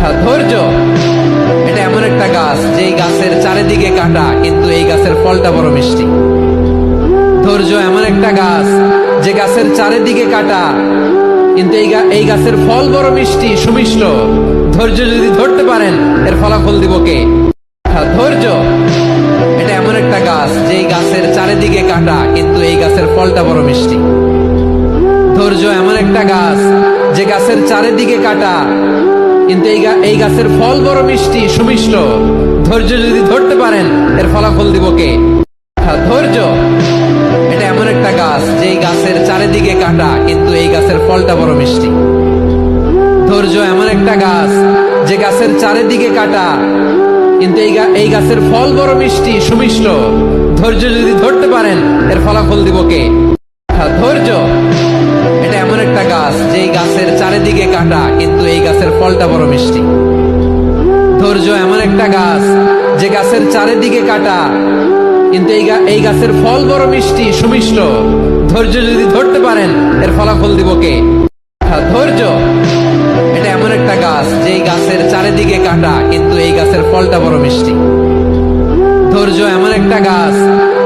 ধৈর্য এটা এমন একটা গাছ যেই গাছের চারিদিকে কাটা কিন্তু এই গাছের ফলটা বড় মিষ্টি। ধৈর্য এমন একটা গাছ যে গাছের চারিদিকে কাটা কিন্তু এই গাছের ফল বড় মিষ্টি সুমিষ্ট। ধৈর্য যদি ধরতে পারেন এর ফলাফল দিব কে? ধৈর্য এটা এমন একটা গাছ যেই গাছের চারিদিকে কাটা কিন্তু এই গাছের ফলটা বড় মিষ্টি। ধৈর্য এমন একটা গাছ যে গাছের চারিদিকে কাটা কিন্তু এই গাছের ফল বড় মিষ্টি সুমিষ্ট। ধৈর্য যদি ধরতে পারেন এর ফলাফল দিব কে? ধৈর্য এটা এমন একটা গাছ যেই গাছের চারিদিকে কাটা কিন্তু এই গাছের ফলটা বড় মিষ্টি। ধৈর্য এমন একটা গাছ যে গাছের চারিদিকে কাটা কিন্তু এই গাছের ফল বড় মিষ্টি সুমিষ্ট। ধৈর্য যদি ধরতে পারেন এর ফলাফল দিব কে? ধৈর্য এটা এমন একটা গাছ যেই গাছের চারিদিকে কাটা কিন্তু এই গাছের ফলটা বড় মিষ্টি। ধৈর্য এমন একটা গাছ যে গাছের চারিদিকে কাটা কিন্তু এই গাছের ফল বড় মিষ্টি সুমিষ্ট। ধৈর্য যদি ধরতে পারেন এর ফলাফল দিব কে? ধৈর্য এটা এমন একটা গাছ যেই গাছের চারিদিকে কাটা কিন্তু এই গাছের ফলটা বড় মিষ্টি। ধৈর্য এমন একটা গাছ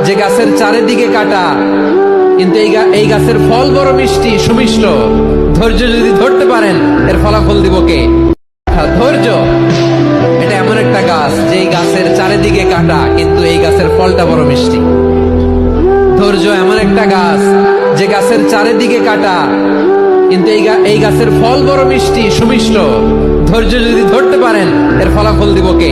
যে গাছের চারিদিকে কাটা কিন্তু এই গাছের ফল বড় মিষ্টি সুমিষ্ট। ধৈর্য যদি ধরতে পারেন এর ফলাফল দিব কে? ধৈর্য এটা এমন একটা গাছ যেই গাছের চারিদিকে কাটা কিন্তু এই গাছের ফলটা বড় মিষ্টি। ধৈর্য এমন একটা গাছ যে গাছের চারিদিকে কাটা কিন্তু এই গাছের ফল বড় মিষ্টি সুমিষ্ট। ধৈর্য যদি ধরতে পারেন এর ফলাফল দিব কে?